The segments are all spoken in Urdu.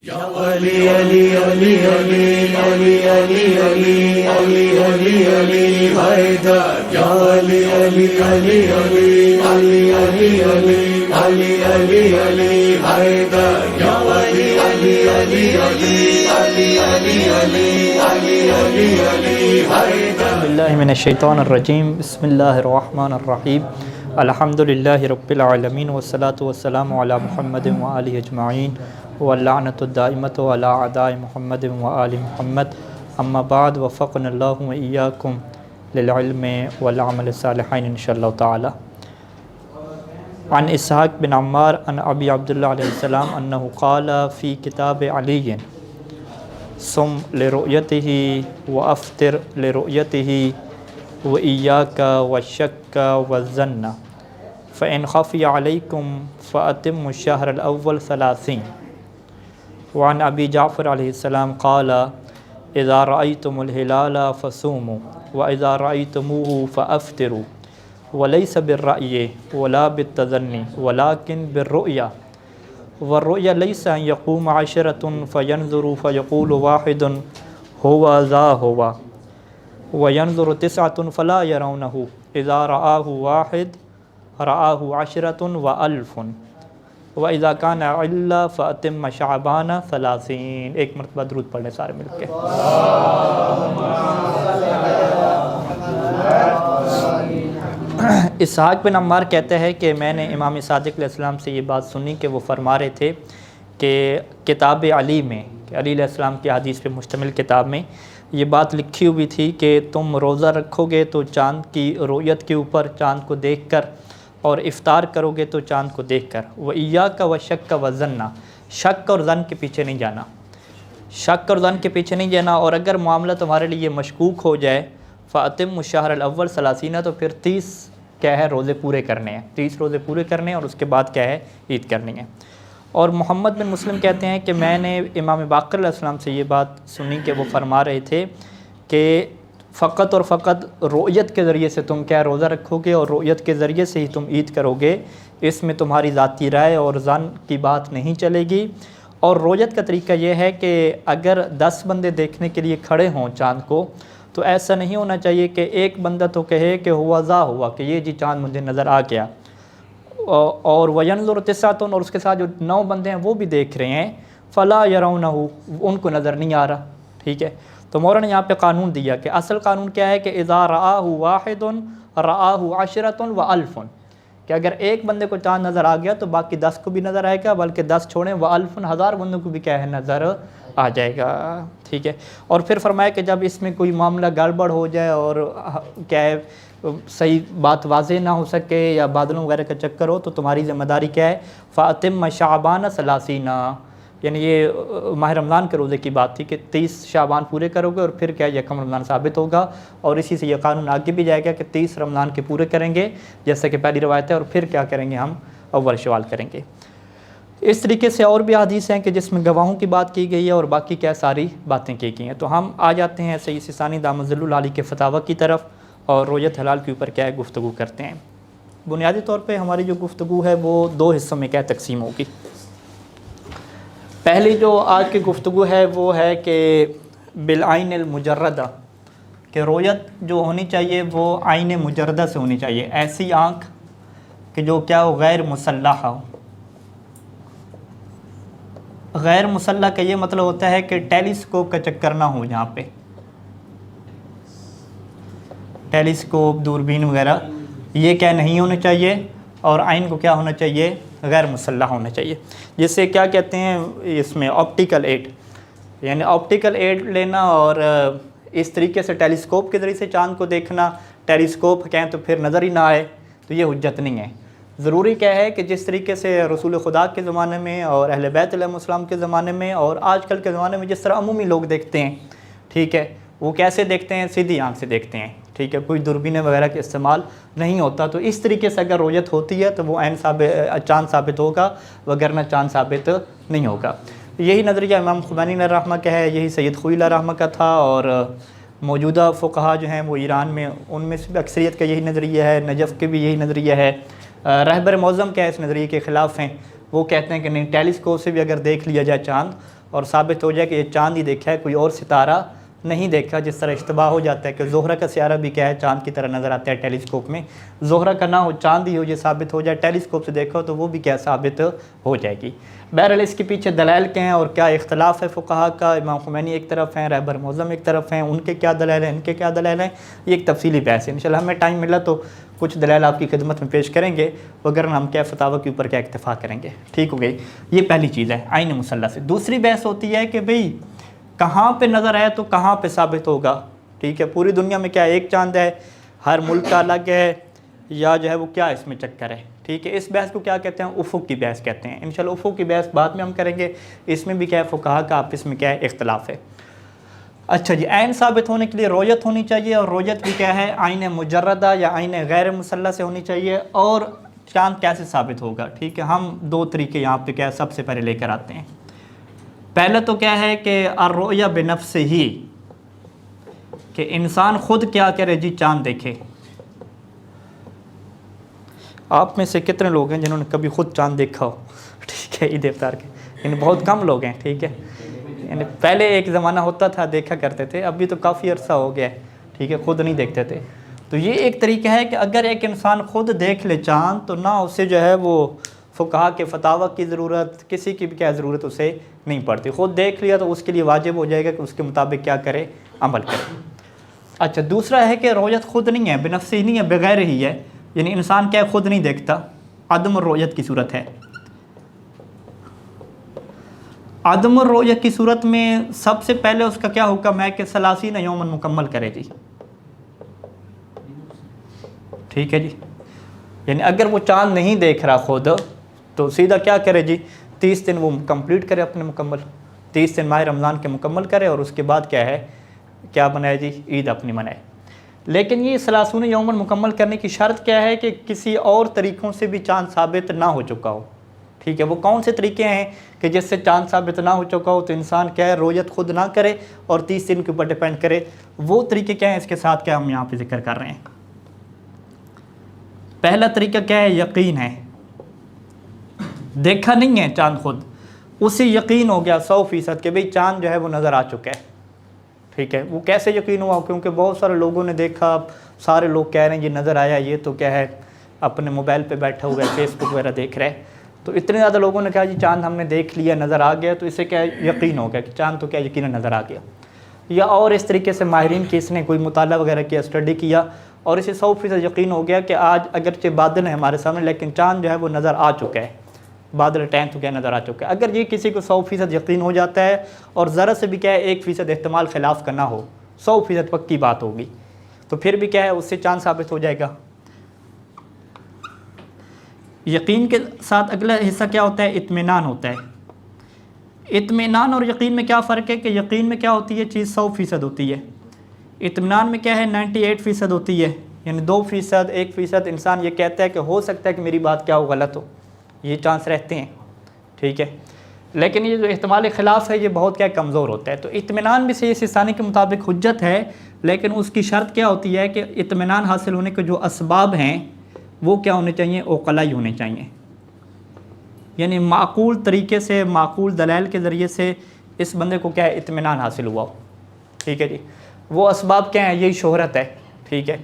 یا علی علی علی علی علی علی علی علی علی علی حیدر یا علی علی علی علی علی علی علی علی علی علی حیدر یا علی علی علی علی علی علی علی علی علی علی حیدر. باللہ من الشیطان الرجیم. بسم اللہ الرحمن الرحیم. الحمدللہ رب العالمین والصلاة والسلام علی محمد وآلہ اجمعین واللعنۃ الدائمۃ علی اعداء محمد وآل محمد. اما بعد، وفقنا اللہ وإیاکم للعلم والعمل الصالحین انشاءاللہ تعالی. عن اسحاق بن عمار عن ابی عبداللہ علیہ السلام انہ قال فی کتاب علی صم لرؤیتہ وافطر لرؤیتہ وإیاک والشک والظن فإن خفی علیکم فأتموا الشہر الأول 30. وعن ابی جعفر علیہ السلام قال اذا رأیتم الہلال فصوموا واذا رأیتموہ فافطروا وليس بالرأي ولا بالتظني ولكن بالرؤيا والرؤيا ليس أن يقوم 10 فينظر فيقول واحد هو ذا هو وينظر 9 فلا يرونه إذا رآه واحد رآه 10 و1000 وإذا كان علا فأتم شعبان 30. ایک مرتبہ درود پڑھ لیں سارے مل کے. اسحاق بن عمار کہتے ہیں کہ میں نے امام صادق علیہ السلام سے یہ بات سنی کہ وہ فرما رہے تھے کہ کتاب علی میں، کہ علی علیہ السلام کی حدیث پہ مشتمل کتاب میں یہ بات لکھی ہوئی تھی کہ تم روزہ رکھو گے تو چاند کی رؤیت کے اوپر، چاند کو دیکھ کر، اور افطار کرو گے تو چاند کو دیکھ کر. وَإِيَّاكَ وَالشَّكَّ وَالظَّنَّ، شک اور ظن کے پیچھے نہیں جانا، شک اور ظن کے پیچھے نہیں جانا. اور اگر معاملہ تمہارے لیے مشکوک ہو جائے فَأَتِمُّ الشَّهْرَ الْأَوَّلَ 30، تو پھر 30 کیا ہے روزے پورے کرنے ہیں، 30 روزے پورے کرنے ہیں اور اس کے بعد کیا ہے عید کرنی ہے. اور محمد بن مسلم کہتے ہیں کہ میں نے امام باقر علیہ السلام سے یہ بات سنی کہ وہ فرما رہے تھے کہ فقط اور فقط رؤیت کے ذریعے سے تم کیا روزہ رکھو گے اور رؤیت کے ذریعے سے ہی تم عید کرو گے، اس میں تمہاری ذاتی رائے اور ظن کی بات نہیں چلے گی. اور رؤیت کا طریقہ یہ ہے کہ اگر 10 بندے دیکھنے کے لیے کھڑے ہوں چاند کو، تو ایسا نہیں ہونا چاہیے کہ ایک بندہ تو کہے کہ ہوا ذا ہوا، کہ یہ جی چاند مجھے نظر آ گیا، اور وینظر 9، اور اس کے ساتھ جو 9 بندے ہیں وہ بھی دیکھ رہے ہیں، فلا یرونہ، ان کو نظر نہیں آ رہا. ٹھیک ہے، تو مولانا نے یہاں پہ قانون دیا کہ اصل قانون کیا ہے کہ اذا رآہ واحد رآہ 10 و1000، کہ اگر ایک بندے کو چاند نظر آ گیا تو باقی 10 کو بھی نظر آئے گا، بلکہ 10 چھوڑیں و1000 1000 بندوں کو بھی کیا ہے نظر آ جائے گا. ٹھیک ہے، اور پھر فرمایا کہ جب اس میں کوئی معاملہ گڑبڑ ہو جائے اور کیا ہے صحیح بات واضح نہ ہو سکے یا بادلوں وغیرہ کا چکر ہو، تو تمہاری ذمہ داری کیا ہے، فَأَتِمَّ شَعْبَانَ 30، یعنی یہ ماہ رمضان کے روزے کی بات تھی کہ 30 شعبان پورے کرو گے اور پھر کیا یکم رمضان ثابت ہوگا. اور اسی سے یہ قانون آگے بھی جائے گا کہ 30 رمضان کے پورے کریں گے جیسا کہ پہلی روایت ہے، اور پھر کیا کریں گے ہم اول شوال کریں گے. اس طریقے سے اور بھی حدیث ہیں کہ جس میں گواہوں کی بات کی گئی ہے اور باقی کیا ساری باتیں کی گئی ہیں. تو ہم آ جاتے ہیں سید سیستانی دامت ظل العالی کے فتاوی کی طرف اور رؤیت حلال کے اوپر کیا ہے گفتگو کرتے ہیں. بنیادی طور پہ ہماری جو گفتگو ہے وہ 2 حصوں میں کیا تقسیم ہوگی. پہلی جو آج کی گفتگو ہے وہ ہے کہ بالعین المجردہ، کہ رؤیت جو ہونی چاہیے وہ عین مجردہ سے ہونی چاہیے، ایسی آنکھ کہ جو کیا ہو غیر مسلح ہو. غیر مسلح کا یہ مطلب ہوتا ہے کہ ٹیلیسکوپ کا چکر نہ ہو، یہاں پہ ٹیلیسکوپ دوربین وغیرہ یہ کیا نہیں ہونا چاہیے، اور عین کو کیا ہونا چاہیے غیر مسلح ہونا چاہیے. جسے کیا کہتے ہیں اس میں آپٹیکل ایڈ، یعنی آپٹیکل ایڈ لینا اور اس طریقے سے ٹیلیسکوپ کے ذریعے سے چاند کو دیکھنا، ٹیلیسکوپ کہیں تو پھر نظر ہی نہ آئے، تو یہ حجت نہیں ہے. ضروری کیا ہے کہ جس طریقے سے رسول خدا کے زمانے میں اور اہل بیت علیہ السلام کے زمانے میں اور آج کل کے زمانے میں جس طرح عمومی لوگ دیکھتے ہیں، ٹھیک ہے، وہ کیسے دیکھتے ہیں، سیدھی آنکھ سے دیکھتے ہیں. ٹھیک ہے، کوئی دوربین وغیرہ کا استعمال نہیں ہوتا. تو اس طریقے سے اگر رؤیت ہوتی ہے تو وہ عین چاند ثابت ہوگا، وگرنہ چاند ثابت نہیں ہوگا. یہی نظریہ امام خمینی علیہ الرحمہ کا ہے، یہی سید خوئی علیہ الرحمہ کا تھا، اور موجودہ فقہا جو ہیں وہ ایران میں ان میں سے بھی اکثریت کا یہی نظریہ ہے. نجف کے بھی یہی نظریہ ہے. رہبر معظم کیا اس نظریے کے خلاف ہیں، وہ کہتے ہیں کہ نہیں، ٹیلیسکوپ سے بھی اگر دیکھ لیا جائے چاند اور ثابت ہو جائے کہ یہ چاند ہی دیکھا ہے، کوئی اور ستارہ نہیں دیکھا، جس طرح اشتباہ ہو جاتا ہے کہ زہرہ کا سیارہ بھی کیا ہے چاند کی طرح نظر آتا ہے ٹیلیسکوپ میں، زہرہ کا نہ ہو چاند ہی ہو یہ ثابت ہو جائے ٹیلیسکوپ سے دیکھو تو وہ بھی کیا ثابت ہو جائے گی۔ بہرحال اس کے پیچھے دلائل کیا ہیں اور کیا اختلاف ہے فقہا کا، امام خمینی ایک طرف ہیں، رہبر معظم ایک طرف ہیں، ان کے کیا دلائل ہیں، ان کے کیا دلائل ہیں، یہ ایک تفصیلی بحث ہے۔ انشاءاللہ ہمیں ٹائم ملا تو کچھ دلائل آپ کی خدمت میں پیش کریں گے، وگرنہ ہم کیا فتاوی کے اوپر کیا اکتفا کریں گے، ٹھیک ہو گئی۔ یہ پہلی چیز ہے عین مصلی سے۔ دوسری بحث ہوتی ہے کہ بھئی کہاں پہ نظر آئے تو کہاں پہ ثابت ہوگا، ٹھیک ہے، پوری دنیا میں کیا ایک چاند ہے، ہر ملک کا الگ ہے، یا جو ہے وہ کیا اس میں چکر ہے، ٹھیک ہے۔ اس بحث کو کیا کہتے ہیں، افق کی بحث کہتے ہیں۔ انشاءاللہ افق کی بحث بعد میں ہم کریں گے، اس میں بھی کیا ہے فقہا کا آپس میں کیا ہے اختلاف ہے۔ اچھا جی، عین ثابت ہونے کے لیے رویت ہونی چاہیے، اور رویت بھی کیا ہے عین مجردہ یا عین غیر مسلح سے ہونی چاہیے۔ اور چاند کیسے ثابت ہوگا، ٹھیک ہے، ہم دو طریقے یہاں پہ کیا ہے سب سے پہلے لے کر آتے ہیں۔ پہلے تو کیا ہے کہ الرؤیا بنفسہ ہی، کہ انسان خود کیا کرے جی چاند دیکھے۔ آپ میں سے کتنے لوگ ہیں جنہوں نے کبھی خود چاند دیکھا ہو، ٹھیک ہے، عید افطار کے، یعنی بہت کم لوگ ہیں، ٹھیک ہے، یعنی پہلے ایک زمانہ ہوتا تھا دیکھا کرتے تھے، ابھی تو کافی عرصہ ہو گیا ہے، ٹھیک ہے، خود نہیں دیکھتے تھے۔ تو یہ ایک طریقہ ہے کہ اگر ایک انسان خود دیکھ لے چاند تو نہ اسے جو ہے وہ فقہا کے فتاوی کی ضرورت، کسی کی بھی کیا ضرورت اسے نہیں پڑتی، خود دیکھ لیا تو اس کے لیے واجب ہو جائے گا کہ اس کے مطابق کیا کرے، عمل کرے۔ اچھا، دوسرا ہے کہ رویت خود نہیں ہے، بنفس ہی نہیں ہے، بغیر ہی ہے، یعنی انسان کیا خود نہیں دیکھتا، عدم الرؤیت کی صورت ہے۔ عدم الرؤیت کی صورت میں سب سے پہلے اس کا کیا حکم ہے کہ 30 یومن مکمل کرے جی، ٹھیک ہے جی، یعنی اگر وہ چاند نہیں دیکھ رہا خود تو سیدھا کیا کرے جی، 30 دن وہ کمپلیٹ کرے اپنے مکمل، 30 دن ماہ رمضان کے مکمل کرے، اور اس کے بعد کیا ہے کیا بنائے جی، عید اپنی منائے۔ لیکن یہ 30 یومن مکمل کرنے کی شرط کیا ہے کہ کسی اور طریقوں سے بھی چاند ثابت نہ ہو چکا ہو، ٹھیک ہے۔ وہ کون سے طریقے ہیں کہ جس سے چاند ثابت نہ ہو چکا ہو تو انسان کیا ہے رویت خود نہ کرے اور 30 دن کے اوپر ڈیپینڈ کرے، وہ طریقے کیا ہیں اس کے ساتھ کیا ہم یہاں پہ ذکر کر رہے ہیں۔ پہلا طریقہ کیا ہے، یقین ہے، دیکھا نہیں ہے چاند خود، اسے یقین ہو گیا 100% کہ بھئی چاند جو ہے وہ نظر آ چکا ہے، ٹھیک ہے۔ وہ کیسے یقین ہوا، کیونکہ بہت سارے لوگوں نے دیکھا، سارے لوگ کہہ رہے ہیں یہ نظر آیا، یہ تو کیا ہے اپنے موبائل پہ بیٹھا ہوا ہے، فیس بک وغیرہ دیکھ رہے ہیں، تو اتنے زیادہ لوگوں نے کہا جی چاند ہم نے دیکھ لیا، نظر آ گیا، تو اسے کیا یقین ہو گیا کہ چاند تو کیا یقیناً نظر آ گیا۔ یا اور اس طریقے سے ماہرین کی اس نے کوئی مطالعہ وغیرہ کیا، اسٹڈی کیا، اور اسے 100% یقین ہو گیا کہ آج اگرچہ بادل ہے ہمارے سامنے لیکن چاند جو ہے وہ نظر آ چکا ہے، بادل ٹین تو کیا نظر آ چکا ہے۔ اگر یہ کسی کو 100% یقین ہو جاتا ہے اور ذرا سے بھی کیا ہے 1% احتمال خلاف کا نہ ہو، 100% پکی بات ہوگی، تو پھر بھی کیا ہے اس سے چاند ثابت ہو جائے گا۔ یقین کے ساتھ اگلا حصہ کیا ہوتا ہے، اطمینان ہوتا ہے۔ اطمینان اور یقین میں کیا فرق ہے کہ یقین میں کیا ہوتی ہے چیز 100% ہوتی ہے، اطمینان میں کیا ہے 98% ہوتی ہے، یعنی 2%، 1% انسان یہ کہتا ہے کہ ہو سکتا ہے کہ میری بات کیا ہو غلط ہو، یہ چانس رہتے ہیں، ٹھیک ہے، لیکن یہ جو احتمال خلاف ہے یہ بہت کیا کمزور ہوتا ہے۔ تو اطمینان بھی صحیح سستانی کے مطابق حجت ہے، لیکن اس کی شرط کیا ہوتی ہے کہ اطمینان حاصل ہونے کے جو اسباب ہیں وہ کیا ہونے چاہیے، عقلائی ہونے چاہیے، یعنی معقول طریقے سے، معقول دلائل کے ذریعے سے اس بندے کو کیا ہے اطمینان حاصل ہوا ہو، ٹھیک ہے جی۔ وہ اسباب کیا ہیں، یہی شہرت ہے، ٹھیک ہے،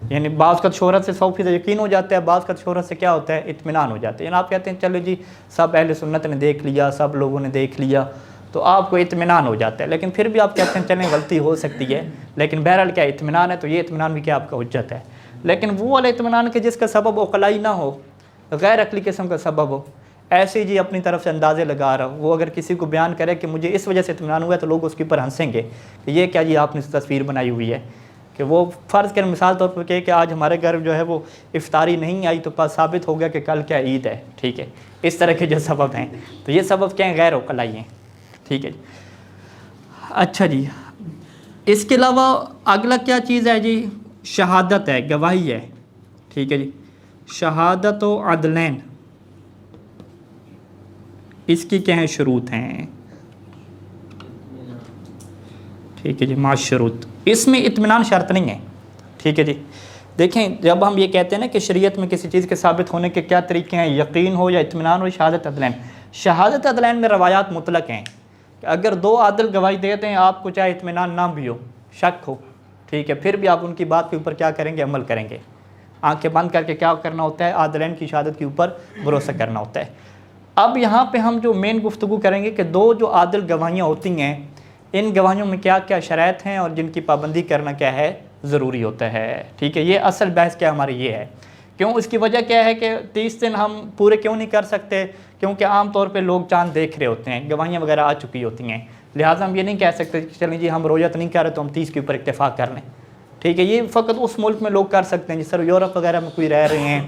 یعنی بعض کا شہرت سے 100% یقین ہو جاتا ہے، بعض کا شہرت سے کیا ہوتا ہے اطمینان ہو جاتا ہے، یعنی آپ کہتے ہیں چلو جی سب اہل سنت نے دیکھ لیا، سب لوگوں نے دیکھ لیا، تو آپ کو اطمینان ہو جاتا ہے، لیکن پھر بھی آپ کہتے ہیں چلیں غلطی ہو سکتی ہے، لیکن بہرحال کیا اطمینان ہے، تو یہ اطمینان بھی کیا آپ کا حجت ہے۔ لیکن وہ والا اطمینان کہ جس کا سبب عقلائی نہ ہو، غیر عقلی قسم کا سبب ہو، ایسے جی اپنی طرف سے اندازے لگا رہا ہو، وہ اگر کسی کو بیان کرے کہ مجھے اس وجہ سے اطمینان ہوا ہے تو لوگ اس کے اوپر ہنسیں گے کہ یہ کیا جی آپ نے تصویر بنائی ہوئی ہے، کہ وہ فرض کریں مثال طور پر کہ آج ہمارے گھر جو ہے وہ افطاری نہیں آئی تو ثابت ہو گیا کہ کل کیا عید ہے، ٹھیک ہے، اس طرح کے جو سبب ہیں، تو یہ سبب کیا ہیں غیر عقلائی ہیں، ٹھیک ہے جی۔ اچھا جی، اس کے علاوہ اگلا کیا چیز ہے جی، شہادت ہے، گواہی ہے، ٹھیک ہے جی، شہادت و عدلین، اس کی کیا ہیں شروط ہیں، ٹھیک ہے جی، معشروط، اس میں اطمینان شرط نہیں ہے، ٹھیک ہے جی۔ دیکھیں جب ہم یہ کہتے ہیں نا کہ شریعت میں کسی چیز کے ثابت ہونے کے کیا طریقے ہیں، یقین ہو یا اطمینان ہو، شہادت عدلین، شہادت عدلین میں روایات مطلق ہیں کہ کہ اگر 2 عادل گواہی دیتے ہیں آپ کو چاہے اطمینان نہ بھی ہو، شک ہو، ٹھیک ہے، پھر بھی آپ ان کی بات کے اوپر کیا کریں گے؟ عمل کریں گے۔ آنکھیں بند کر کے کیا کرنا ہوتا ہے؟ عادلین کی شہادت کے اوپر بھروسہ کرنا ہوتا ہے۔ اب یہاں پہ ہم جو مین گفتگو کریں گے کہ 2 جو عادل گواہیاں ہوتی ہیں، ان گواہیوں میں کیا کیا شرائط ہیں اور جن کی پابندی کرنا کیا ہے؟ ضروری ہوتا ہے، ٹھیک ہے۔ یہ اصل بحث کیا ہماری یہ ہے، کیوں؟ اس کی وجہ کیا ہے کہ 30 دن ہم پورے کیوں نہیں کر سکتے؟ کیونکہ عام طور پہ لوگ چاند دیکھ رہے ہوتے ہیں، گواہیاں وغیرہ آ چکی ہوتی ہیں، لہٰذا ہم یہ نہیں کہہ سکتے کہ چلیں جی ہم رویت نہیں کر رہے تو ہم 30 کے اوپر اتفاق کر لیں، ٹھیک ہے۔ یہ فقط اس ملک میں لوگ کر سکتے ہیں جس طرح یورپ وغیرہ میں کوئی رہ رہے ہیں،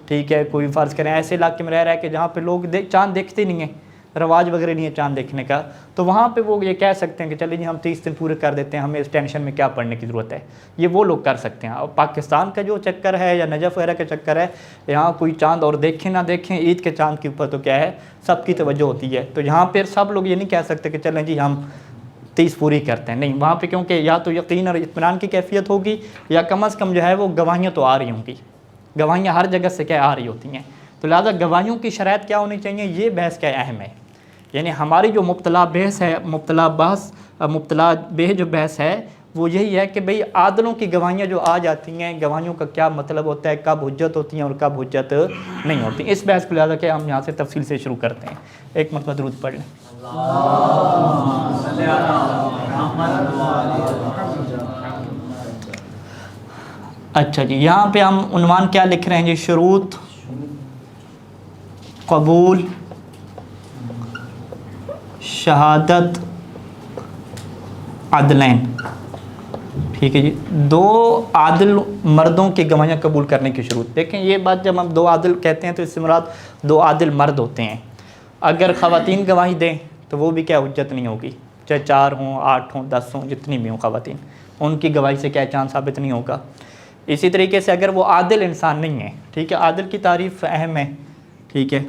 ٹھیک ہے، کوئی فرض کریں ایسے علاقے میں رہ رہا ہے کہ جہاں پہ لوگ چاند دیکھتے نہیں ہیں، رواج وغیرہ نہیں ہے چاند دیکھنے کا، تو وہاں پہ وہ یہ کہہ سکتے ہیں کہ چلیں جی ہم 30 دن پورے کر دیتے ہیں، ہمیں اس ٹینشن میں کیا پڑنے کی ضرورت ہے، یہ وہ لوگ کر سکتے ہیں۔ اور پاکستان کا جو چکر ہے یا نجف وغیرہ کا چکر ہے، یہاں کوئی چاند اور دیکھیں نہ دیکھیں، عید کے چاند کے اوپر تو کیا ہے سب کی توجہ ہوتی ہے، تو یہاں پہ سب لوگ یہ نہیں کہہ سکتے کہ چلیں جی ہم 30 پوری کرتے ہیں، نہیں، وہاں پہ کیونکہ یا تو یقین اور اطمینان کی کیفیت ہوگی یا کم از کم جو ہے وہ گواہیاں تو آ رہی ہوں گی، گواہیاں ہر جگہ سے کیا آ رہی ہوتی ہیں، تو لہٰذا گواہیوں کی شرائط کیا ہونی چاہیے، یہ بحث کیا اہم ہے۔ یعنی ہماری جو مبتلا بحث ہے، مبتلا بہ جو بحث ہے وہ یہی ہے کہ بھئی عادلوں کی گواہیاں جو آ جاتی ہیں، گواہیوں کا کیا مطلب ہوتا ہے، کب حجت ہوتی ہیں اور کب حجت نہیں ہوتی، اس بحث کو لہٰذا کہ ہم یہاں سے تفصیل سے شروع کرتے ہیں۔ ایک مرتبہ درود پڑھ لیں۔ اچھا جی، یہاں پہ ہم عنوان کیا لکھ رہے ہیں جی؟ شروط قبول شہادت عدلین، ٹھیک ہے جی، 2 عادل مردوں کی گواہیاں قبول کرنے کی شروط۔ دیکھیں یہ بات جب ہم 2 عادل کہتے ہیں تو اس سے مراد 2 عادل مرد ہوتے ہیں، اگر خواتین گواہی دیں تو وہ بھی کیا حجت نہیں ہوگی، چاہے 4 ہوں 8 ہوں 10 ہوں جتنی بھی ہوں خواتین، ان کی گواہی سے کیا چاند ثابت نہیں ہوگا۔ اسی طریقے سے اگر وہ عادل انسان نہیں ہے، ٹھیک ہے، عادل کی تعریف اہم ہے، ٹھیک ہے،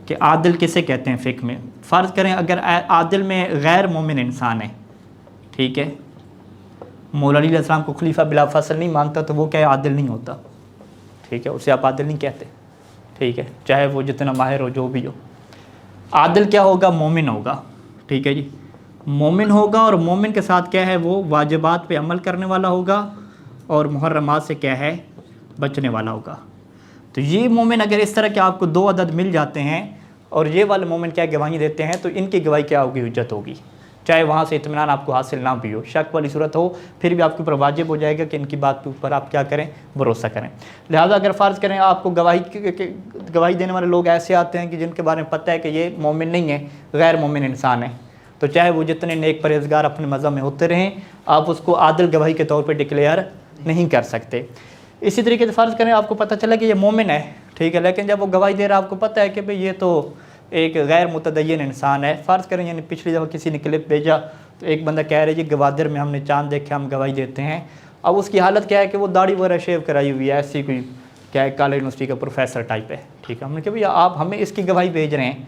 کہ عادل کسے کہتے ہیں فقہ میں؟ فرض کریں اگر عادل میں غیر مومن انسان ہے، ٹھیک ہے، مولا علی علیہ السلام کو خلیفہ بلا فصل نہیں مانتا تو وہ کیا عادل نہیں ہوتا، ٹھیک ہے، اسے آپ عادل نہیں کہتے، ٹھیک ہے، چاہے وہ جتنا ماہر ہو جو بھی ہو۔ عادل کیا ہوگا؟ مومن ہوگا، ٹھیک ہے جی، مومن ہوگا، اور مومن کے ساتھ کیا ہے وہ واجبات پہ عمل کرنے والا ہوگا اور محرمات سے کیا ہے بچنے والا ہوگا۔ تو یہ مومن اگر اس طرح کے آپ کو 2 عدد مل جاتے ہیں اور یہ والے مومن کیا گواہی دیتے ہیں تو ان کی گواہی کیا ہوگی؟ حجت ہوگی، چاہے وہاں سے اطمینان آپ کو حاصل نہ بھی ہو، شک والی صورت ہو، پھر بھی آپ کے اوپر واجب ہو جائے گا کہ ان کی بات کے اوپر آپ کیا کریں؟ بھروسہ کریں۔ لہٰذا اگر فرض کریں آپ کو گواہی دینے والے لوگ ایسے آتے ہیں کہ جن کے بارے میں پتہ ہے کہ یہ مومن نہیں ہے، غیر مومن انسان ہے، تو چاہے وہ جتنے نیک پرہیزگار اپنے مذہب میں ہوتے رہیں، آپ اس کو عادل گواہی کے طور پہ ڈکلیئر نہیں کر سکتے۔ اسی طریقے سے فرض کریں آپ کو پتہ چلا کہ یہ مومن ہے، ٹھیک ہے، لیکن جب وہ گواہی دے رہا آپ کو پتہ ہے کہ بھئی یہ تو ایک غیر متدین انسان ہے، فرض کریں یعنی پچھلی دفعہ کسی نے کلپ بھیجا تو ایک بندہ کہہ رہے جی گوادر میں ہم نے چاند دیکھا، ہم گواہی دیتے ہیں، اب اس کی حالت کیا ہے کہ وہ داڑھی وغیرہ شیو کرائی ہوئی ہے، ایسی کوئی کیا ہے کالج یونیورسٹی کا پروفیسر ٹائپ ہے، ٹھیک ہے، ہم نے کہا بھئی آپ ہمیں اس کی گواہی بھیج رہے ہیں،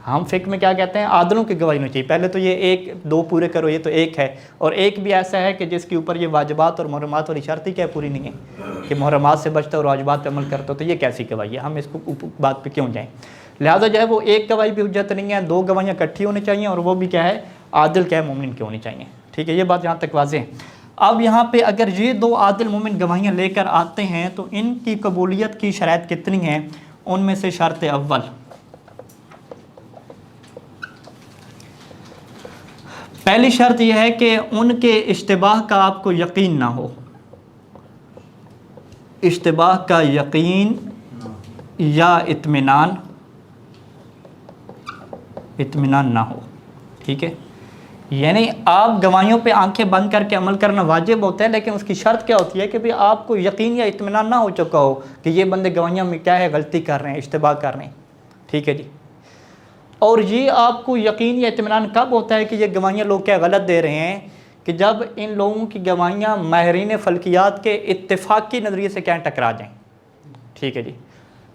ہم فقہ میں کیا کہتے ہیں؟ عادلوں کی گواہی نہیں چاہیے، پہلے تو یہ 1 2 پورے کرو، یہ تو 1 ہے، اور 1 بھی ایسا ہے کہ جس کے اوپر یہ واجبات اور محرمات والی شرط ہی کیا پوری نہیں ہے کہ محرمات سے بچتا اور واجبات پہ عمل کرتا، تو یہ کیسی گواہی ہے؟ ہم اس کو بات پہ کیوں جائیں؟ لہٰذا جو ہے وہ 1 گواہی بھی حجت نہیں ہے، 2 گواہیاں اکٹھی ہونی چاہیے، اور وہ بھی کیا ہے عادل کیا ہے مومن کی ہونی چاہیے، ٹھیک ہے، یہ بات یہاں تک واضح ہے۔ اب یہاں پہ اگر یہ 2 عادل مومن گواہیاں لے کر آتے ہیں تو ان کی قبولیت کی شرائط کتنی ہیں؟ ان میں سے شرط اول، پہلی شرط یہ ہے کہ ان کے اشتباہ کا آپ کو یقین نہ ہو، اشتباہ کا یقین یا اطمینان نہ ہو، ٹھیک ہے، یعنی آپ گواہیوں پہ آنکھیں بند کر کے عمل کرنا واجب ہوتا ہے، لیکن اس کی شرط کیا ہوتی ہے کہ آپ کو یقین یا اطمینان نہ ہو چکا ہو کہ یہ بندے گواہیاں میں کیا ہے غلطی کر رہے ہیں، اشتباہ کر رہے ہیں، ٹھیک ہے جی۔ اور یہ آپ کو یقین یا اطمینان کب ہوتا ہے کہ یہ گواہیاں لوگ کیا غلط دے رہے ہیں؟ کہ جب ان لوگوں کی گواہیاں ماہرین فلکیات کے اتفاقی نظریے سے کیا ٹکرا جائیں، ٹھیک ہے جی،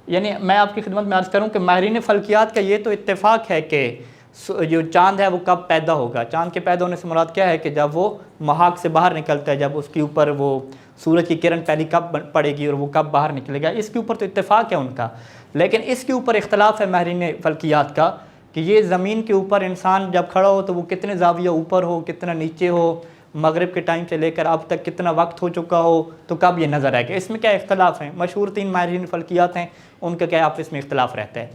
یعنی میں آپ کی خدمت میں عرض کروں کہ ماہرین فلکیات کا یہ تو اتفاق ہے کہ جو چاند ہے وہ کب پیدا ہوگا، چاند کے پیدا ہونے سے مراد کیا ہے کہ جب وہ محاق سے باہر نکلتا ہے، جب اس کے اوپر وہ سورج کی کرن پہلی کب پڑے گی اور وہ کب باہر نکلے گا، اس کے اوپر تو اتفاق ہے ان کا، لیکن اس کے اوپر اختلاف ہے ماہرین فلکیات کا کہ یہ زمین کے اوپر انسان جب کھڑا ہو تو وہ کتنے زاویہ اوپر ہو، کتنا نیچے ہو، مغرب کے ٹائم سے لے کر اب تک کتنا وقت ہو چکا ہو، تو کب یہ نظر آئے گا. اس میں کیا اختلاف ہیں، مشہور 3 ماہرین فلکیات ہیں، ان کا کیا آپس میں اختلاف رہتا ہے.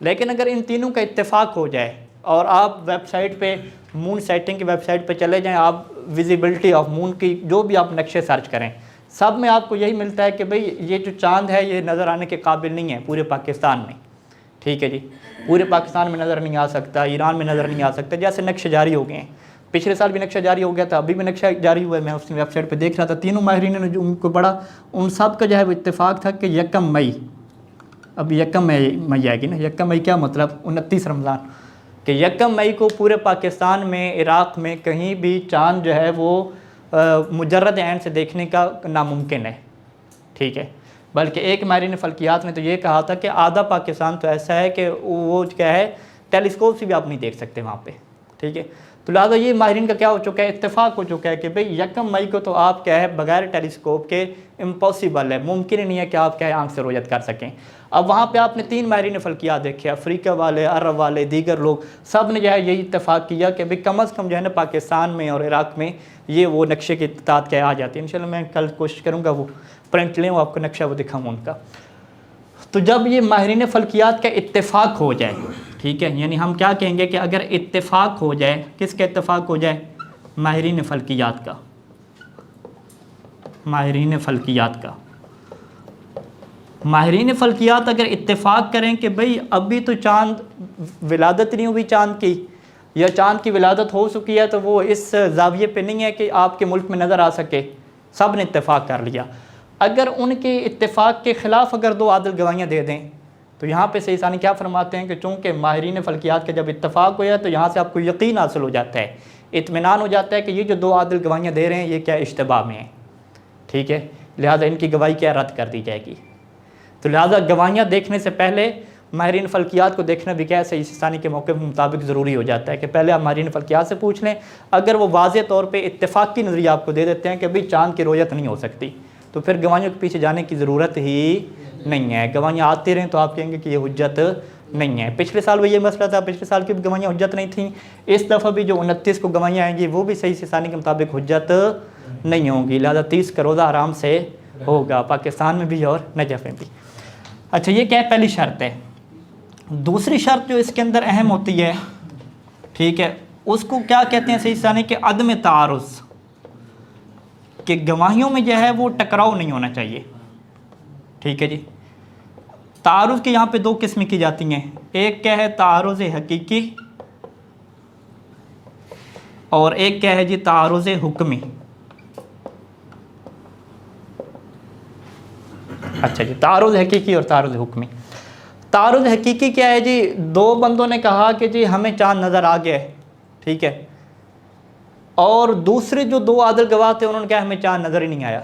لیکن اگر ان تینوں کا اتفاق ہو جائے اور آپ ویب سائٹ پہ مون سیٹنگ کی ویب سائٹ پہ چلے جائیں، آپ ویزیبلٹی آف مون کی جو بھی آپ نقشے سرچ کریں، سب میں آپ کو یہی ملتا ہے کہ بھئی یہ جو چاند ہے یہ نظر آنے کے قابل نہیں ہے پورے پاکستان میں. ٹھیک ہے جی، پورے پاکستان میں نظر نہیں آ سکتا، ایران میں نظر نہیں آ سکتا، جیسے نقشے جاری ہو گئے ہیں. پچھلے سال بھی نقشہ جاری ہو گیا تھا، ابھی بھی نقشہ جاری ہوا ہے. میں اس ویب سائٹ پہ دیکھ رہا تھا، تینوں ماہرین نے جو ان کو پڑھا ان سب کا جو ہے وہ اتفاق تھا کہ 1 مئی، اب 1 مئی آئے گی نا. 1 مئی کیا مطلب 29 رمضان، کہ 1 مئی کو پورے پاکستان میں، عراق میں کہیں بھی چاند جو ہے وہ مجرد عین سے دیکھنے کا ناممکن ہے. ٹھیک ہے، بلکہ ایک ماہرین فلکیات نے تو یہ کہا تھا کہ آدھا پاکستان تو ایسا ہے کہ وہ کیا ہے ٹیلیسکوپ سے بھی آپ نہیں دیکھ سکتے وہاں پہ. ٹھیک ہے، تو لہٰذا یہ ماہرین کا کیا ہو چکا ہے، اتفاق ہو چکا ہے کہ بھئی 1 مئی کو تو آپ کیا ہے بغیر ٹیلیسکوپ کے امپاسبل ہے، ممکن ہی نہیں ہے کہ آپ کیا ہے آنکھ سے رؤیت کر سکیں. اب وہاں پہ آپ نے 3 ماہرین فلکیات دیکھے، افریقہ والے، عرب والے، دیگر لوگ، سب نے جو ہے یہی اتفاق کیا کہ بھئی کم از کم جو ہے نا پاکستان میں اور عراق میں یہ وہ نقشے کی تعداد کیا آ جاتی ہے. انشاءاللہ میں کل کوشش کروں گا وہ پرنٹ لیں، وہ آپ کو نقشہ وہ دکھاؤں ان کا. تو جب یہ ماہرین فلکیات کا اتفاق ہو جائے، ٹھیک ہے، یعنی ہم کیا کہیں گے کہ اگر اتفاق ہو جائے، کس کا اتفاق ہو جائے، ماہرین فلکیات کا، ماہرین فلکیات کا. ماہرین فلکیات اگر اتفاق کریں کہ بھئی ابھی تو چاند ولادت نہیں ہوئی چاند کی، یا چاند کی ولادت ہو چکی ہے تو وہ اس زاویے پہ نہیں ہے کہ آپ کے ملک میں نظر آ سکے، سب نے اتفاق کر لیا. اگر ان کے اتفاق کے خلاف اگر 2 عادل گواہیاں دے دیں تو یہاں پہ سید ثانی کیا فرماتے ہیں کہ چونکہ ماہرین فلکیات کا جب اتفاق ہو جائے تو یہاں سے آپ کو یقین حاصل ہو جاتا ہے، اطمینان ہو جاتا ہے کہ یہ جو 2 عادل گواہیاں دے رہے ہیں یہ کیا اشتباہ میں ہیں. ٹھیک ہے، لہٰذا ان کی گواہی کیا رد کر دی جائے گی. تو لہٰذا گواہیاں دیکھنے سے پہلے ماہرین فلکیات کو دیکھنا بھی کیا ہے سید ثانی کے موقع کے مطابق ضروری ہو جاتا ہے کہ پہلے آپ ماہرین فلکیات سے پوچھ لیں. اگر وہ واضح طور پہ اتفاقی نظریہ آپ کو دے دیتے ہیں کہ بھئی چاند کی رؤیت نہیں ہو سکتی، تو پھر گواہیوں کے پیچھے جانے کی ضرورت ہی نہیں ہے. گواہیاں آتے رہیں تو آپ کہیں گے کہ یہ حجت نہیں ہے. پچھلے سال وہ یہ مسئلہ تھا، پچھلے سال کی بھی گواہیاں حجت نہیں تھیں. اس دفعہ بھی جو 29 کو گواہیاں آئیں گی وہ بھی سید ثانی کے مطابق حجت نہیں ہوں گی. لہٰذا 30 کا روزہ آرام سے ہوگا پاکستان میں بھی اور نجف میں بھی. اچھا، یہ کیا ہے، پہلی شرط ہے. دوسری شرط جو اس کے اندر اہم ہوتی ہے، ٹھیک ہے، اس کو کیا کہتے ہیں سید ثانی کے عدم تعارض، کہ گواہیوں میں جو ہے وہ ٹکراؤ نہیں ہونا چاہیے. ٹھیک ہے جی، تعارض کے یہاں پہ 2 قسمیں کی جاتی ہیں. ایک کیا ہے تعارض حقیقی، اور ایک کیا ہے جی تعارض حکمی. اچھا جی، تعارض حقیقی اور تعارض حکمی. تعارض حقیقی کیا ہے جی، 2 بندوں نے کہا کہ جی ہمیں چاند نظر آ گیا ہے، ٹھیک ہے، اور دوسرے جو 2 عادل گواہ تھے انہوں نے کہا ہمیں چاند نظر ہی نہیں آیا.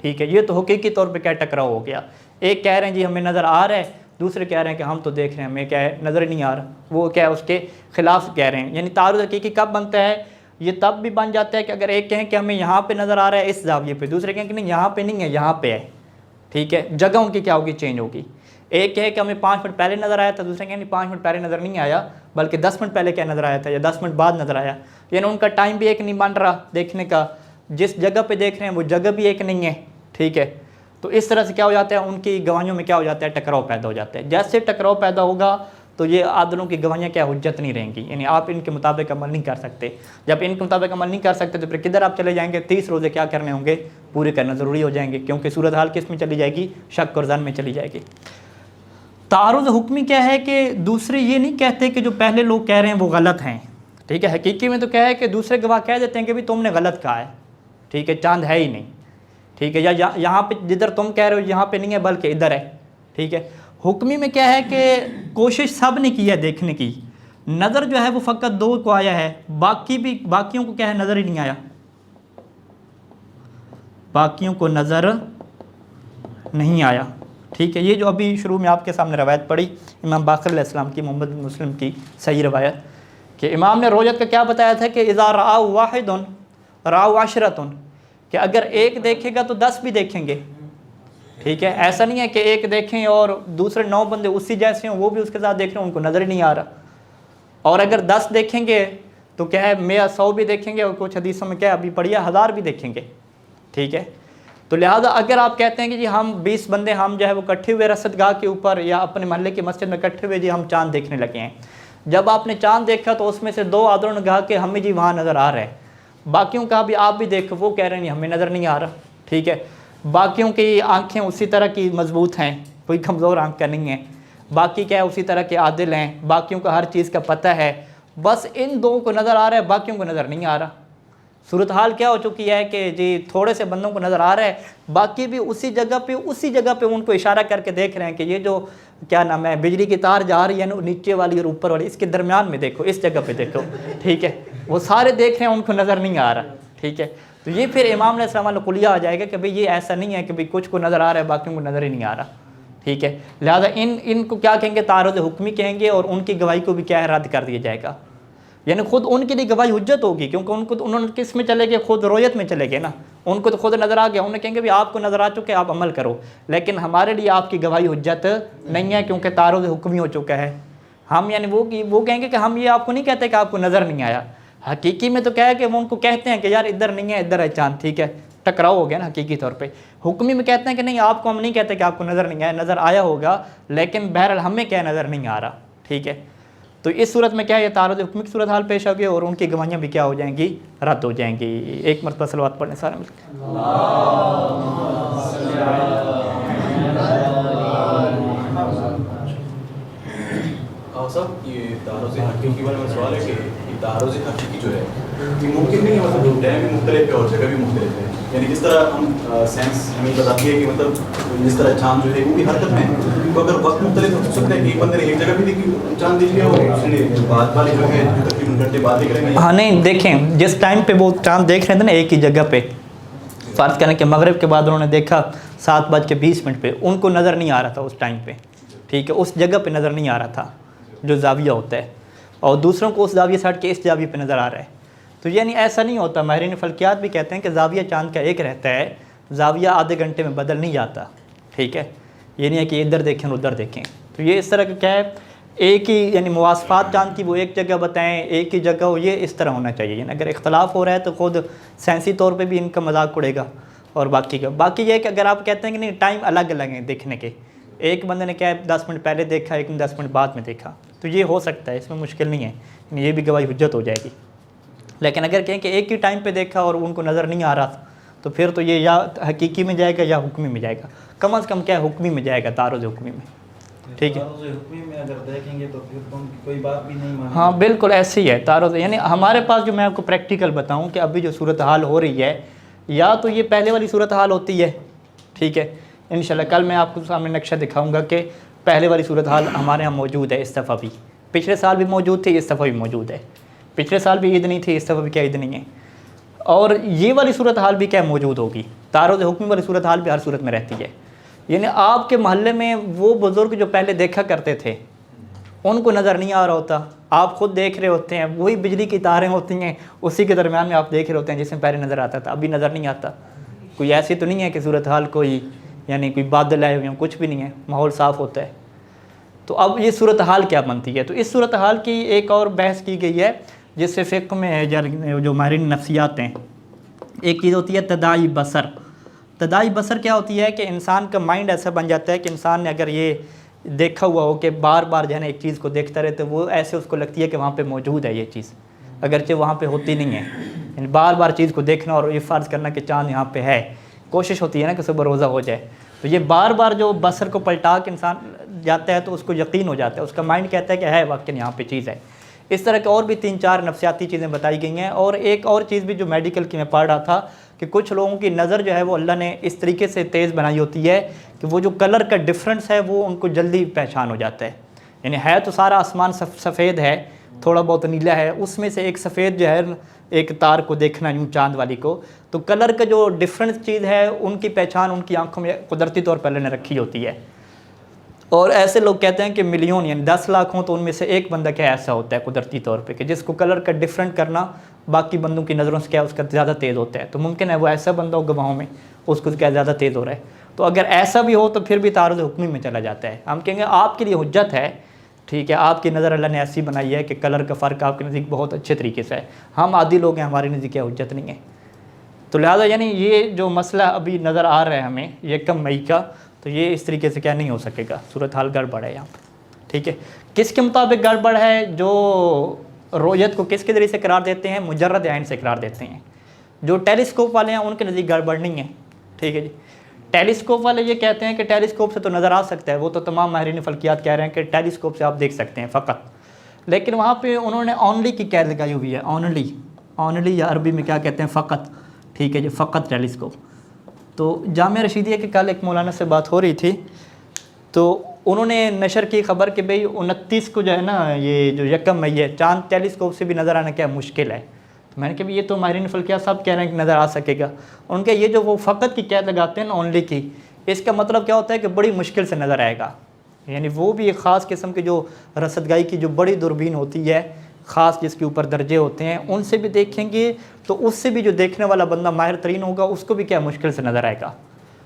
ٹھیک ہے، یہ تو حقیقی طور پہ کیا ٹکراؤ ہو گیا. ایک کہہ رہے ہیں جی ہمیں نظر آ رہا ہے، دوسرے کہہ رہے ہیں کہ ہم تو دیکھ رہے ہیں ہمیں کیا ہے نظر ہی نہیں آ رہا. وہ کیا ہے اس کے خلاف کہہ رہے ہیں. یعنی تعارض حقیقی کب بنتا ہے، یہ تب بھی بن جاتا ہے کہ اگر ایک کہیں کہ ہمیں یہاں پہ نظر آ رہا ہے اس زاویے پہ، دوسرے کہیں کہ نہیں یہاں پہ نہیں ہے یہاں پہ ہے. ٹھیک ہے، جگہ ان کی کیا ہوگی، چینج ہوگی. ایک کہے کہ ہمیں 5 منٹ پہلے نظر آیا تھا، دوسرے کہیں نہیں 5 منٹ پہلے نظر نہیں آیا بلکہ 10 منٹ پہلے کیا نظر آیا تھا یا 10 منٹ بعد نظر آیا. یعنی ان کا ٹائم بھی ایک نہیں بن رہا دیکھنے کا، جس جگہ پہ دیکھ رہے ہیں وہ جگہ بھی ایک نہیں ہے. ٹھیک ہے، تو اس طرح سے کیا ہو جاتا ہے، ان کی گواہیوں میں کیا ہو جاتا ہے، ٹکراؤ پیدا ہو جاتا ہے. جیسے ٹکراؤ پیدا ہوگا تو یہ عادلوں کی گواہیاں کیا حجت نہیں رہیں گی. یعنی آپ ان کے مطابق عمل نہیں کر سکتے. جب ان کے مطابق عمل نہیں کر سکتے تو پھر کدھر آپ چلے جائیں گے، 30 روزے کیا کرنے ہوں گے، پورے کرنا ضروری ہو جائیں گے، کیونکہ صورتحال کس میں چلی جائے گی، شک اور ظن میں چلی جائے گی. تعارض حکمی کیا ہے کہ دوسرے یہ نہیں کہتے کہ جو پہلے لوگ کہہ رہے ہیں وہ غلط ہیں. ٹھیک ہے، حقیقی میں تو کیا ہے کہ دوسرے گواہ کہہ دیتے ہیں کہ بھی تم نے غلط کہا ہے. ٹھیک ہے، چاند ہے ہی نہیں. ٹھیک ہے، یا یہاں پہ جدھر تم کہہ رہے ہو یہاں پہ نہیں ہے بلکہ ادھر ہے. ٹھیک ہے، حکمی میں کیا ہے کہ کوشش سب نے کی ہے دیکھنے کی، نظر جو ہے وہ فقط 2 کو آیا ہے، باقیوں کو کیا ہے نظر ہی نہیں آیا، باقیوں کو نظر نہیں آیا. ٹھیک ہے، یہ جو ابھی شروع میں آپ کے سامنے روایت پڑھی امام باقر علیہ السلام کی، محمد بن مسلم کی صحیح روایت، کہ امام نے رویت کا کیا بتایا تھا کہ اذا رآؤ واحد رآؤ عشرۃ، کہ اگر ایک دیکھے گا تو 10 بھی دیکھیں گے. ٹھیک ہے، ایسا نہیں ہے کہ ایک دیکھیں اور دوسرے 9 بندے اسی جیسے ہوں وہ بھی اس کے ساتھ دیکھ رہے ہیں ان کو نظر ہی نہیں آ رہا. اور اگر 10 دیکھیں گے تو کیا ہے 100 بھی دیکھیں گے، اور کچھ حدیثوں میں کیا ہے ابھی پڑھیا 1000 بھی دیکھیں گے، ٹھیک ہے. تو لہٰذا اگر آپ کہتے ہیں کہ جی ہم 20 بندے ہم جو ہے وہ اکٹھے ہوئے رصد گاہ کے اوپر یا اپنے محلے کی مسجد میں اکٹھے ہوئے جی ہم چاند دیکھنے لگے ہیں، جب آپ نے چاند دیکھا تو اس میں سے 2 آدھوں نے کہا کہ ہمیں جی وہاں نظر آ رہا ہے، باقیوں کا بھی آپ بھی دیکھو وہ کہہ رہے ہیں ہمیں نظر نہیں آ رہا، ٹھیک ہے. باقیوں کی آنکھیں اسی طرح کی مضبوط ہیں، کوئی کمزور آنکھ کا نہیں ہے، باقی کیا ہے اسی طرح کے عادل ہیں، باقیوں کا ہر چیز کا پتہ ہے، بس ان 2 کو نظر آ رہا ہے، باقیوں کو نظر نہیں آ رہا. صورتحال کیا ہو چکی ہے کہ جی تھوڑے سے بندوں کو نظر آ رہا ہے، باقی بھی اسی جگہ پہ ان کو اشارہ کر کے دیکھ رہے ہیں کہ یہ جو کیا نام ہے بجلی کی تار جا رہی ہے نا نیچے والی اور اوپر والی، اس کے درمیان میں دیکھو، اس جگہ پہ دیکھو، ٹھیک ہے. وہ سارے دیکھ رہے ہیں، ان کو نظر نہیں آ رہا، ٹھیک ہے. تو یہ پھر امام علیہ السلام علیہ قلیہ آ جائے گا کہ بھئی یہ ایسا نہیں ہے کہ بھئی کچھ کو نظر آ رہا ہے باقیوں کو نظر ہی نہیں آ رہا، ٹھیک ہے. لہٰذا ان کو کیا کہیں گے تعارض حکمی کہیں گے، اور ان کی گواہی کو بھی کیا ہے رد کر دیا جائے گا. یعنی خود ان کے لیے گواہی حجت ہوگی، کیونکہ انہوں نے کس میں چلے گئے، خود رویت میں چلے گئے نا، ان کو تو خود نظر آ گیا، انہیں کہیں گے بھی آپ کو نظر آ چکے آپ عمل کرو، لیکن ہمارے لیے آپ کی گواہی حجت نہیں ہے کیونکہ تعارض حکمی ہو چکا ہے. ہم یعنی وہ کہیں گے کہ ہم یہ آپ کو نہیں کہتے کہ آپ کو نظر نہیں آیا، حقیقی میں تو کیا ہے کہ وہ ان کو کہتے ہیں کہ یار ادھر نہیں ہے ادھر ہے چاند، ٹھیک ہے، ٹکراؤ ہو گیا نا حقیقی طور پہ. حکمی میں کہتے ہیں کہ نہیں آپ کو ہم نہیں کہتے کہ آپ کو نظر نہیں آیا، نظر آیا ہوگا لیکن بہرحال ہمیں کیا نظر نہیں آ رہا، ٹھیک ہے. تو اس صورت میں کیا ہے یہ تعارض حکمی کی صورتحال پیش آ گئی، اور ان کی گواہیاں بھی کیا ہو جائیں گی، رد ہو جائیں گی. ایک مرتبہ صلوات پڑھیں سارے مل کے. صاحب یہ تعارض حقیقی کے بارے میں سوال ہے کہ تعارض حقیقی جو ہے یہ ممکن نہیں ہے، مطلب ٹائم بھی مختلف ہے اور جگہ بھی مختلف ہے. یعنی جس طرح ہم سائنس ہمیں بتاتی ہے کہ مطلب جس طرح چاند جو ہے وہ بھی حرکت میں ہے، تو اگر وقت مختلف ہو سکتا ہے کہ ایک بندے نے ایک جگہ بھی دیکھی چاند دیکھ لیا اور اس نے بعد والی جو ہے تقریباً گھنٹے بعد دیکھ رہے ہیں. ہاں نہیں دیکھیں جس ٹائم پہ وہ چاند دیکھ رہے تھے نا ایک ہی جگہ پہ، فرض کریں کہ مغرب کے بعد انہوں نے دیکھا 7:20 پہ، ان کو نظر نہیں آ رہا تھا اس ٹائم پہ، ٹھیک ہے، اس جگہ پہ نظر نہیں آ رہا تھا جو زاویہ ہوتا ہے، اور دوسروں کو اس زاویہ سے ہٹ کے اس زاویہ پہ نظر آ رہا ہے. تو یعنی ایسا نہیں ہوتا، ماہرین فلکیات بھی کہتے ہیں کہ زاویہ چاند کا ایک رہتا ہے، زاویہ آدھے گھنٹے میں بدل نہیں جاتا، ٹھیک ہے. یہ نہیں ہے کہ ادھر دیکھیں اور ادھر دیکھیں. تو یہ اس طرح کا کیا ہے ایک ہی یعنی مواصفات چاند کی وہ ایک جگہ بتائیں، ایک ہی جگہ ہو، یہ اس طرح ہونا چاہیے. یعنی اگر اختلاف ہو رہا ہے تو خود سائنسی طور پہ بھی ان کا مذاق اڑے گا. اور باقی یہ ہے کہ اگر آپ کہتے ہیں کہ نہیں ٹائم الگ الگ ہیں دیکھنے کے، ایک بندے نے کیا ہے 10 منٹ پہلے دیکھا، ایک نے 10 منٹ بعد میں دیکھا، تو یہ ہو سکتا ہے، اس میں مشکل نہیں ہے، یہ بھی گواہی حجت ہو جائے گی. لیکن اگر کہیں کہ ایک ہی ٹائم پہ دیکھا اور ان کو نظر نہیں آ رہا تھا تو پھر تو یہ یا حقیقی میں جائے گا یا حکمی میں جائے گا. کم از کم کیا ہے حکمی میں جائے گا، تعارض حکمی میں، ٹھیک ہے. تعارض حکمی میں اگر دیکھیں گے تو پھر تو ان کی کوئی بات بھی نہیں مانیں گے. ہاں بالکل ایسے ہی ہے تعارض. یعنی ہمارے پاس جو میں آپ کو پریکٹیکل بتاؤں کہ ابھی جو صورتحال ہو رہی ہے، یا تو یہ پہلے والی صورتحال ہوتی ہے، ٹھیک ہے، انشاءاللہ کل میں آپ کو سامنے نقشہ دکھاؤں گا کہ پہلے والی صورتحال ہمارے ہاں موجود ہے اس دفعہ بھی، پچھلے سال بھی موجود تھی، اس دفعہ بھی موجود ہے. پچھلے سال بھی عید نہیں تھی، اس دفعہ بھی کیا عید نہیں ہے. اور یہ والی صورتحال بھی کیا موجود ہوگی، تعارض حکمی والی صورتحال بھی ہر صورت میں رہتی ہے. یعنی آپ کے محلے میں وہ بزرگ جو پہلے دیکھا کرتے تھے ان کو نظر نہیں آ رہا ہوتا، آپ خود دیکھ رہے ہوتے ہیں، وہی بجلی کی تاریں ہوتی ہیں اسی کے درمیان میں آپ دیکھ رہے ہوتے ہیں جس میں پہلے نظر آتا تھا، ابھی نظر نہیں آتا. کوئی ایسی تو نہیں ہے کہ صورتحال کوئی یعنی کوئی بادل آئے ہوئے ہیں، کچھ بھی نہیں ہے، ماحول صاف ہوتا ہے. تو اب یہ صورتحال کیا بنتی ہے؟ تو اس صورتحال کی ایک اور بحث کی گئی ہے جس سے فقہ میں جو ماہرین نفسیات ہیں، ایک چیز ہوتی ہے تداعی بصر. تداعی بصر کیا ہوتی ہے کہ انسان کا مائنڈ ایسا بن جاتا ہے کہ انسان نے اگر یہ دیکھا ہوا ہو کہ بار بار جو ہے نا ایک چیز کو دیکھتا رہے تو وہ ایسے اس کو لگتی ہے کہ وہاں پہ موجود ہے یہ چیز، اگرچہ وہاں پہ ہوتی نہیں ہے. یعنی بار بار چیز کو دیکھنا اور یہ فرض کرنا کہ چاند یہاں پہ ہے، کوشش ہوتی ہے نا کہ صبح روزہ ہو جائے. تو یہ بار بار جو بصر کو پلٹا کے انسان جاتا ہے تو اس کو یقین ہو جاتا ہے، اس کا مائنڈ کہتا ہے کہ ہے واقعی یہاں پہ چیز ہے. اس طرح کے اور بھی 3-4 نفسیاتی چیزیں بتائی گئی ہیں. اور ایک اور چیز بھی جو میڈیکل کی میں پڑھ رہا تھا کہ کچھ لوگوں کی نظر جو ہے وہ اللہ نے اس طریقے سے تیز بنائی ہوتی ہے کہ وہ جو کلر کا ڈفرنس ہے وہ ان کو جلدی پہچان ہو جاتا ہے. یعنی ہے تو سارا آسمان سفید ہے، تھوڑا بہت نیلا ہے، اس میں سے ایک سفید جو ہے ایک تار کو دیکھنا یوں چاند والی کو، تو کلر کا جو ڈفرنس چیز ہے ان کی پہچان ان کی آنکھوں میں قدرتی طور پر اللہ نے رکھی ہوتی ہے. اور ایسے لوگ کہتے ہیں کہ ملین یعنی 10 لاکھ ہوں تو ان میں سے ایک بندہ کیا ایسا ہوتا ہے قدرتی طور پہ کہ جس کو کلر کا ڈفرنٹ کرنا باقی بندوں کی نظروں سے کیا اس کا زیادہ تیز ہوتا ہے. تو ممکن ہے وہ ایسا بندہ ہو گواہوں میں اس کو کیا زیادہ تیز ہو رہا ہے. تو اگر ایسا بھی ہو تو پھر بھی تعارض حکمی میں چلا جاتا ہے. ہم کہیں گے آپ کے لیے حجت ہے ٹھیک ہے، آپ کی نظر اللہ نے ایسی بنائی ہے کہ کلر کا فرق آپ کے نزدیک بہت اچھے طریقے سے ہے، ہم عادی لوگ ہیں، ہمارے نزدیک کیا حجت نہیں ہے. تو لہٰذا یعنی یہ جو مسئلہ ابھی نظر آ رہا ہے ہمیں 1 مئی کا، تو یہ اس طریقے سے کیا نہیں ہو سکے گا، صورتحال گڑبڑ ہے یہاں پہ. ٹھیک ہے، کس کے مطابق گڑبڑ ہے؟ جو رؤیت کو کس کے ذریعے سے قرار دیتے ہیں؟ مجرد عین سے قرار دیتے ہیں. جو ٹیلیسکوپ والے ہیں ان کے نزدیک گڑبڑ نہیں ہے. ٹھیک ہے جی، ٹیلیسکوپ والے یہ کہتے ہیں کہ ٹیلیسکوپ سے تو نظر آ سکتا ہے، وہ تو تمام ماہرین فلکیات کہہ رہے ہیں کہ ٹیلیسکوپ سے آپ دیکھ سکتے ہیں فقط. لیکن وہاں پہ انہوں نے اونلی کی قید لگائی ہوئی ہے، اونلی یا عربی میں کیا کہتے ہیں؟ فقط. ٹھیک ہے جی، فقط ٹیلیسکوپ. تو جامعہ رشیدیہ کے کل ایک مولانا سے بات ہو رہی تھی، تو انہوں نے نشر کی خبر کہ بھئی 29 کو جو ہے نا، یہ جو 1 مئی ہے، چاند ٹیلیسکوپ سے بھی نظر آنا کیا مشکل ہے. تو میں نے کہا یہ تو ماہرین فلکیات صاحب کہہ رہے ہیں کہ نظر آ سکے گا. ان کے یہ جو وہ فقط کی قید لگاتے ہیں نا، اونلی کی، اس کا مطلب کیا ہوتا ہے کہ بڑی مشکل سے نظر آئے گا. یعنی وہ بھی ایک خاص قسم کی جو رصدگائی کی جو بڑی دوربین ہوتی ہے، خاص جس کے اوپر درجے ہوتے ہیں، ان سے بھی دیکھیں گے تو اس سے بھی جو دیکھنے والا بندہ ماہر ترین ہوگا اس کو بھی کیا مشکل سے نظر آئے گا.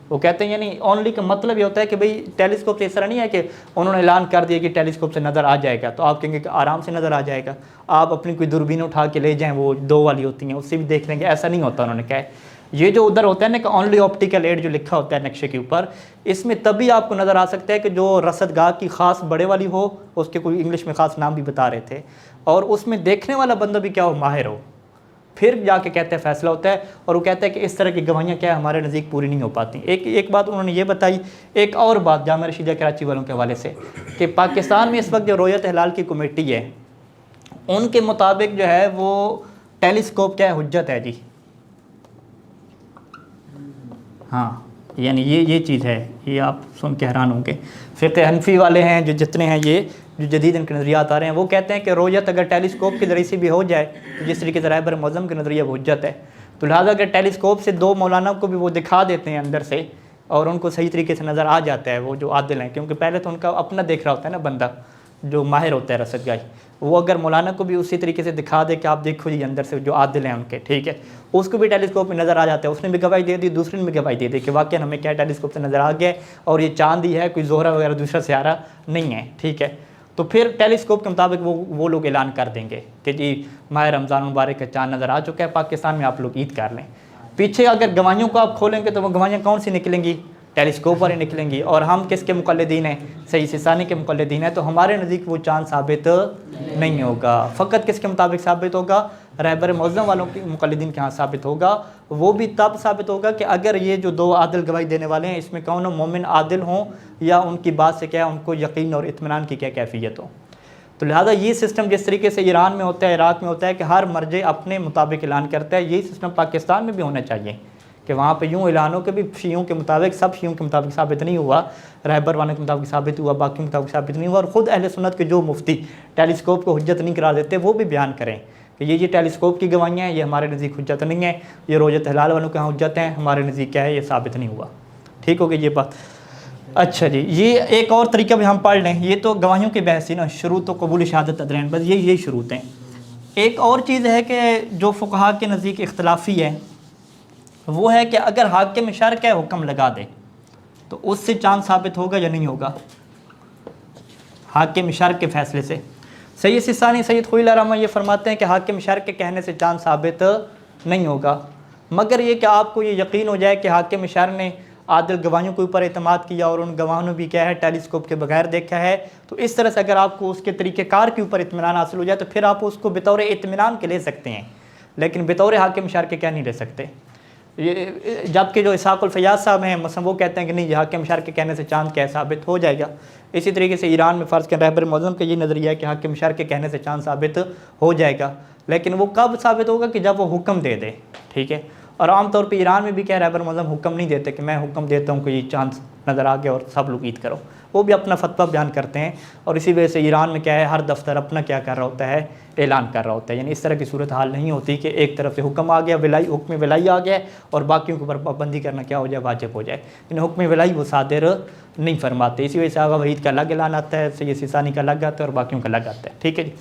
وہ کہتے ہیں یعنی اونلی کا مطلب یہ ہوتا ہے کہ بھئی ٹیلیسکوپ سے اس طرح نہیں ہے کہ انہوں نے اعلان کر دیا کہ ٹیلیسکوپ سے نظر آ جائے گا تو آپ کہیں گے کہ آرام سے نظر آ جائے گا، آپ اپنی کوئی دوربین اٹھا کے لے جائیں، وہ 2 والی ہوتی ہیں، اس سے بھی دیکھ لیں گے. ایسا نہیں ہوتا. انہوں نے کہا ہے یہ جو ادھر ہوتا ہے نا کہ اونلی آپٹیکل ایڈ جو لکھا ہوتا ہے نقشے کے اوپر، اس میں تبھی آپ کو نظر آ سکتا ہے کہ جو رصدگاہ کی خاص بڑے والی ہو، اس کے کوئی انگلش میں خاص نام بھی بتا رہے تھے، اور اس میں دیکھنے والا بندہ بھی کیا ہو، ماہر ہو. پھر جا کے کہتے ہیں فیصلہ ہوتا ہے. اور وہ کہتا ہے کہ اس طرح کی گواہیاں کیا ہے ہمارے نزدیک پوری نہیں ہو پاتی. ایک بات انہوں نے یہ بتائی. ایک اور بات جامعہ رشیدیہ کراچی والوں کے حوالے سے کہ پاکستان میں اس وقت جو رؤیت ہلال کی کمیٹی ہے، ان کے مطابق جو ہے وہ ٹیلیسکوپ کیا ہے، حجت ہے جی. ہاں یعنی یہ چیز ہے، یہ آپ سن کے حیران ہوں گے. فقہ حنفی والے ہیں جو جتنے ہیں، یہ جو جدید ان کے نظریات آ رہے ہیں، وہ کہتے ہیں کہ رؤیت اگر ٹیلیسکوپ کے ذریعے سے بھی ہو جائے تو جس طریقے سے رہبر معظم کے نظریہ وہ حجت ہے. تو لہٰذا اگر ٹیلیسکوپ سے 2 مولانا کو بھی وہ دکھا دیتے ہیں اندر سے اور ان کو صحیح طریقے سے نظر آ جاتا ہے، وہ جو عادل ہیں، کیونکہ پہلے تو ان کا اپنا دیکھ رہا ہوتا ہے نا بندہ جو ماہر ہوتا ہے رصدگاہی، وہ اگر مولانا کو بھی اسی طریقے سے دکھا دے کہ آپ دیکھو جی اندر سے جو عادل ہیں ان کے، ٹھیک ہے، اس کو بھی ٹیلیسکوپ میں نظر آ جاتا ہے. اس نے بھی گواہی دے دی، دوسرے نے بھی گواہی دے دی کہ واقعی ہمیں کیا ٹیلیسکوپ سے نظر آ گیا اور یہ چاند ہی ہے، کوئی زہرہ وغیرہ دوسرا سیارہ نہیں ہے. ٹھیک ہے، تو پھر ٹیلیسکوپ کے مطابق وہ لوگ اعلان کر دیں گے کہ جی ماہ رمضان مبارک کا چاند نظر آ چکا ہے پاکستان میں، آپ لوگ عید کر لیں. پیچھے اگر گواہیوں کو آپ کھولیں گے تو وہ گواہیاں کون سی نکلیں گی؟ ٹیلیسکوپ والی نکلیں گی. اور ہم کس کے مقلدین ہیں؟ سید سیستانی کے مقلدین ہیں. تو ہمارے نزدیک وہ چاند ثابت نہیں ہوگا. فقط کس کے مطابق ثابت ہوگا؟ رہبر معظم والوں کے مقلدین کے ہاں ثابت ہوگا. وہ بھی تب ثابت ہوگا کہ اگر یہ جو 2 عادل گواہی دینے والے ہیں، اس میں کون مومن عادل ہوں یا ان کی بات سے کیا ان کو یقین اور اطمینان کی کیا کیفیت ہو. تو لہٰذا یہ سسٹم جس طریقے سے ایران میں ہوتا ہے، عراق میں ہوتا ہے کہ ہر مرجع اپنے مطابق اعلان کرتا ہے، یہی سسٹم پاکستان میں بھی ہونا چاہیے کہ وہاں پہ یوں اعلان ہو کہ بھی شیعوں کے مطابق، سب شیعوں کے مطابق ثابت نہیں ہوا، رہبر والوں کے مطابق ثابت ہوا، باقی کے مطابق ثابت نہیں ہوا. اور خود اہل سنت کے جو مفتی ٹیلیسکوپ کو حجت نہیں قرار دیتے، وہ بھی بیان کریں کہ یہ ٹیلیسکوپ کی گواہیاں ہیں، یہ ہمارے نزدیک حجت نہیں ہے، یہ رؤیت ہلال والوں کے ہاں حجت ہیں، ہمارے نزدیک کیا ہے، یہ ثابت نہیں ہوا. ٹھیک ہو گئی یہ بات. اچھا جی، یہ ایک اور طریقہ بھی ہم پڑھ لیں. یہ تو گواہیوں کی بحث تھی نا، شروط و قبول شہادت ادرین، بس یہی شروط ہیں. ایک اور چیز ہے کہ جو فقہا کے نزدیک اختلافی ہے، وہ ہے کہ اگر حاکم شرع کا حکم لگا دے تو اس سے چاند ثابت ہوگا یا نہیں ہوگا؟ حاکم شرع کے فیصلے سے. سید سیستانی سید خوئی اللہ رحمہ یہ فرماتے ہیں کہ حاکم شرع کے کہنے سے چاند ثابت نہیں ہوگا، مگر یہ کہ آپ کو یہ یقین ہو جائے کہ حاکم شرع نے عادل گواہیوں کے اوپر اعتماد کیا اور ان گواہوں نے بھی کیا ہے ٹیلیسکوپ کے بغیر دیکھا ہے. تو اس طرح سے اگر آپ کو اس کے طریقہ کار کے اوپر اطمینان حاصل ہو جائے تو پھر آپ اس کو بطور اطمینان کے لے سکتے ہیں، لیکن بطور حاکم شرع کے کیا نہیں لے سکتے. جبکہ جو اسحاق الفیاض صاحب ہیں مثلا وہ کہتے ہیں کہ نہیں، یہ حاکم شرع کے کہنے سے چاند کیا ثابت ہو جائے گا. اسی طریقے سے ایران میں فرض کے رہبر معظم کا یہ نظریہ ہے کہ حاکم شرع کے کہنے سے چاند ثابت ہو جائے گا، لیکن وہ کب ثابت ہوگا؟ کہ جب وہ حکم دے دے. ٹھیک ہے، اور عام طور پہ ایران میں بھی کیا رہبر معظم حکم نہیں دیتے کہ میں حکم دیتا ہوں کہ یہ چاند نظر آ گیا اور سب لوگ عید کرو. وہ بھی اپنا فتویٰ بیان کرتے ہیں، اور اسی وجہ سے ایران میں کیا ہے ہر دفتر اپنا کیا کر رہا ہوتا ہے، اعلان کر رہا ہوتا ہے. یعنی اس طرح کی صورتحال نہیں ہوتی کہ ایک طرف سے حکم آ گیا، حکم ولائی آ گیا اور باقیوں کے اوپر پابندی کرنا کیا ہو جائے، واجب ہو جائے. یعنی حکم ولائی وہ صادر نہیں فرماتے. اسی وجہ سے آغا وحید کا الگ اعلان آتا ہے، سید سیستانی کا الگ آتا ہے اور باقیوں کا الگ آتا ہے. ٹھیک ہے جی.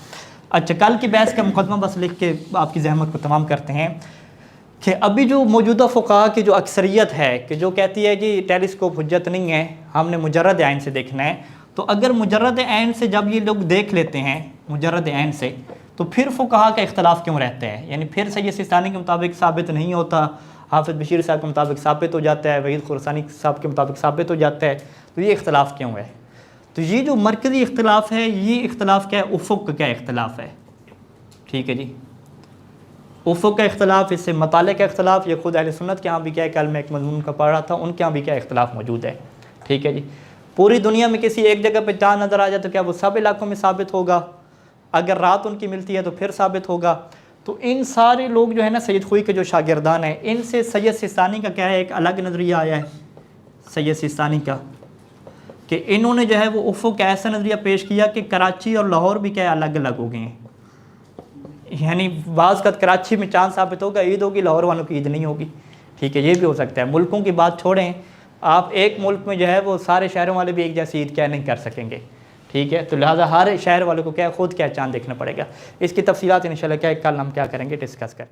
اچھا، کل کی بحث کا مقدمہ بس لکھ کے آپ کی زحمت کو تمام کرتے ہیں کہ ابھی جو موجودہ فقہا کی جو اکثریت ہے کہ جو کہتی ہے کہ ٹیلیسکوپ حجت نہیں ہے، ہم نے مجرد عین سے دیکھنا ہے، تو اگر مجرد عین سے جب یہ لوگ دیکھ لیتے ہیں مجرد عین سے، تو پھر فقہا کا اختلاف کیوں رہتا ہے؟ یعنی پھر سید سیستانی کے مطابق ثابت نہیں ہوتا، حافظ بشیر صاحب کے مطابق ثابت ہو جاتا ہے، وحید خراسانی صاحب کے مطابق ثابت ہو جاتا ہے، تو یہ اختلاف کیوں ہے؟ تو یہ جو مرکزی اختلاف ہے، یہ اختلاف کیا ہے؟ افق کا اختلاف ہے، ٹھیک ہے جی، افق کا اختلاف، اس سے مطالعے کا اختلاف، یہ خود اہل سنت کے ہاں بھی کیا ہے، کل میں ایک مضمون کا پڑھ رہا تھا، ان کے ہاں بھی کیا اختلاف موجود ہے، ٹھیک ہے جی۔ پوری دنیا میں کسی ایک جگہ پہ چاند نظر آ جائے تو کیا وہ سب علاقوں میں ثابت ہوگا؟ اگر رات ان کی ملتی ہے تو پھر ثابت ہوگا۔ تو ان سارے لوگ جو ہے نا سید خوئی کے جو شاگردان ہیں، ان سے سید سیستانی کا کیا ہے، ایک الگ نظریہ آیا ہے سید سیستانی کا، کہ انہوں نے جو ہے وہ افق کا ایسا نظریہ پیش کیا کہ کراچی اور لاہور بھی کیا ہے الگ الگ ہو گئے ہیں، یعنی بعض کا کراچی میں چاند ثابت ہوگا، عید ہوگی، لاہور والوں کی عید نہیں ہوگی، ٹھیک ہے، یہ بھی ہو سکتا ہے۔ ملکوں کی بات چھوڑیں، آپ ایک ملک میں جو ہے وہ سارے شہروں والے بھی ایک جیسی عید کیا نہیں کر سکیں گے، ٹھیک ہے، تو لہٰذا ہر شہر والوں کو کیا خود کیا چاند دیکھنا پڑے گا۔ اس کی تفصیلات انشاءاللہ کیا کل ہم کیا کریں گے، ڈسکس کریں گے۔